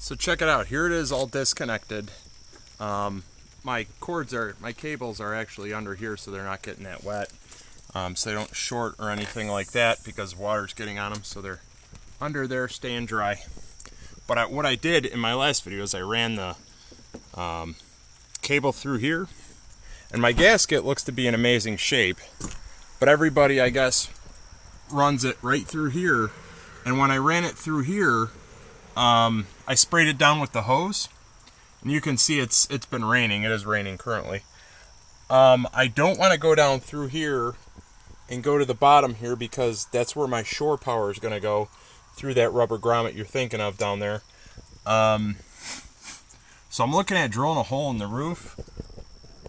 So check it out. Here it is all disconnected. My cables are actually under here, so they're not getting that wet. So they don't short or anything like that because water's getting on them, so they're under there staying dry. But what I did in my last video is I ran the cable through here, and my gasket looks to be in amazing shape. But everybody, I guess, runs it right through here. And when I ran it through here, I sprayed it down with the hose, and you can see it's been raining. It is raining currently. I don't want to go down through here and go to the bottom here because that's where my shore power is going to go, through that rubber grommet you're thinking of down there. So I'm looking at drilling a hole in the roof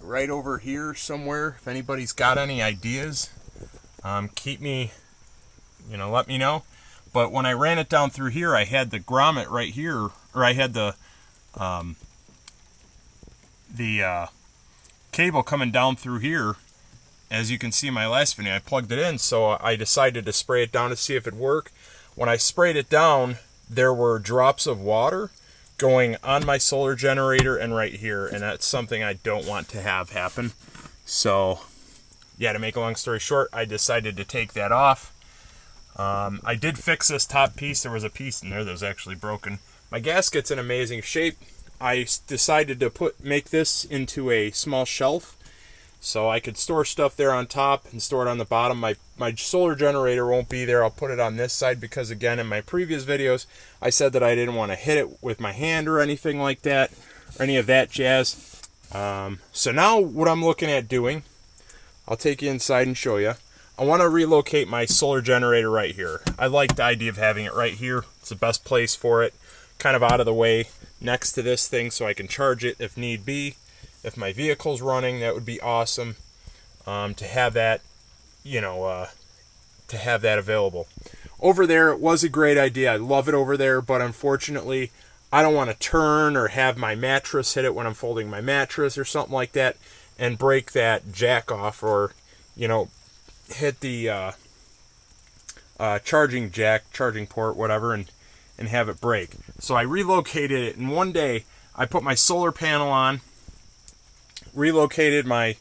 right over here somewhere. If anybody's got any ideas, keep me, let me know. But when I ran it down through here, I had the grommet right here, or I had the cable coming down through here. As you can see in my last video, I plugged it in, so I decided to spray it down to see if it'd work. When I sprayed it down, there were drops of water going on my solar generator and right here, and that's something I don't want to have happen. So, yeah, to make a long story short, I decided to take that off. I did fix this top piece. There was a piece in there that was actually broken. My gasket's in amazing shape. I decided to make this into a small shelf so I could store stuff there on top and store it on the bottom. My solar generator won't be there. I'll put it on this side because, again, in my previous videos, I said that I didn't want to hit it with my hand or anything like that, or any of that jazz. So now what I'm looking at doing, I'll take you inside and show you. I want to relocate my solar generator right here. I like the idea of having it right here. It's the best place for it, kind of out of the way next to this thing so I can charge it if need be. If my vehicle's running, that would be awesome to have that, to have that available. Over there, it was a great idea. I love it over there, but unfortunately, I don't want to turn or have my mattress hit it when I'm folding my mattress or something like that and break that jack off, or, hit the charging port, whatever, and have it break. So I relocated it, and one day I put my solar panel on, relocated my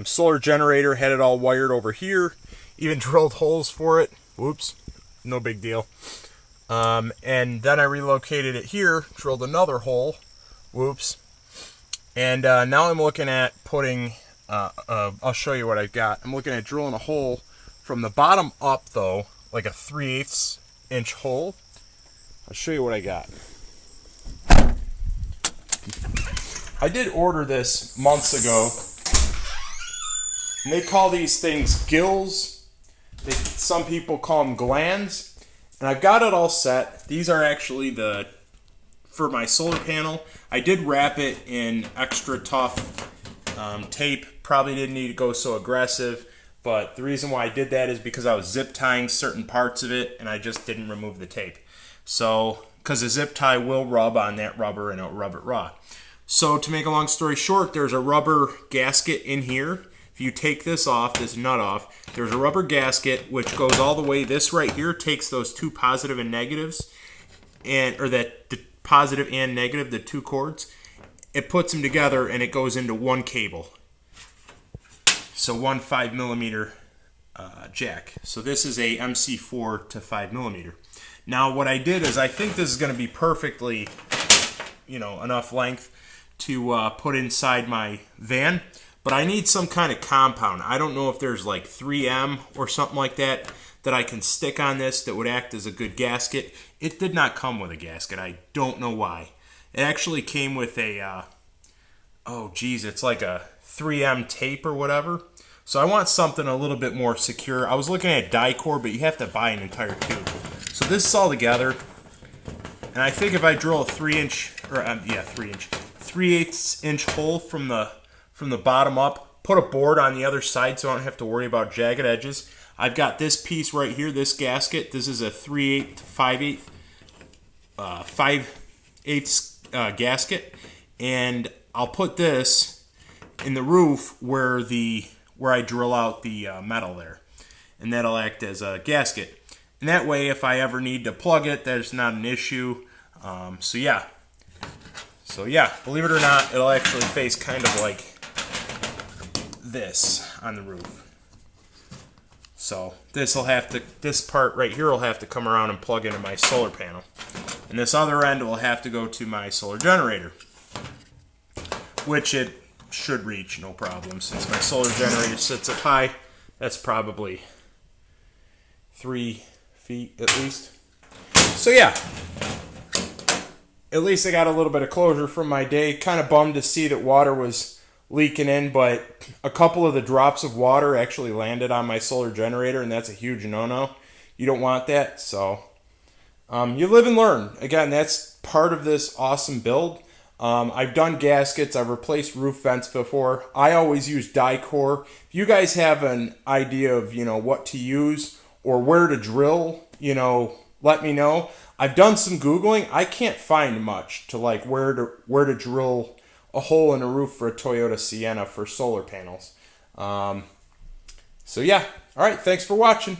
solar generator, had it all wired over here, even drilled holes for it. Whoops, no big deal. And then I relocated it here, drilled another hole. Whoops. And now I'm looking at putting, I'll show you what I've got. I'm looking at drilling a hole from the bottom up, though, like a 3/8 inch hole. I'll show you what I got. I did order this months ago, and they call these things gills. Some people call them glands, and I've got it all set. These are actually for my solar panel. I did wrap it in extra tough tape. Probably didn't need to go so aggressive, but the reason why I did that is because I was zip tying certain parts of it, and I just didn't remove the tape. So, because the zip tie will rub on that rubber, and it'll rub it raw. So to make a long story short, there's a rubber gasket in here. If you take this off, this nut off, there's a rubber gasket which goes all the way. This right here takes those two positive and negatives, or the positive and negative, the two cords. It puts them together and it goes into one cable. So one 5mm jack. So this is a MC4 to 5mm. Now what I did is I think this is going to be perfectly, enough length to put inside my van, but I need some kind of compound. I don't know if there's like 3M or something like that I can stick on this that would act as a good gasket. It did not come with a gasket. I don't know why. It actually came with a, it's like a 3M tape or whatever. So I want something a little bit more secure. I was looking at Dicor, but you have to buy an entire tube. So this is all together, and I think if I drill a 3/8 inch hole from the bottom up, put a board on the other side so I don't have to worry about jagged edges. I've got this piece right here, this gasket. This is a 3/8 to 5/8 gasket, and I'll put this in the roof where I drill out the metal there, and that'll act as a gasket. And that way, if I ever need to plug it, there's not an issue. So yeah, believe it or not, it'll actually face kind of like this on the roof. So this part right here will have to come around and plug into my solar panel. And this other end will have to go to my solar generator, which it should reach no problem since my solar generator sits up high. That's probably 3 feet at least. So yeah, at least I got a little bit of closure from my day. Kind of bummed to see that water was leaking in, but a couple of the drops of water actually landed on my solar generator, and that's a huge no-no. You don't want that, so you live and learn. Again, that's part of this awesome build. I've done gaskets. I've replaced roof vents before. I always use die-core. If you guys have an idea of, what to use or where to drill, let me know. I've done some Googling. I can't find much to like where to drill a hole in a roof for a Toyota Sienna for solar panels. So yeah. All right. Thanks for watching.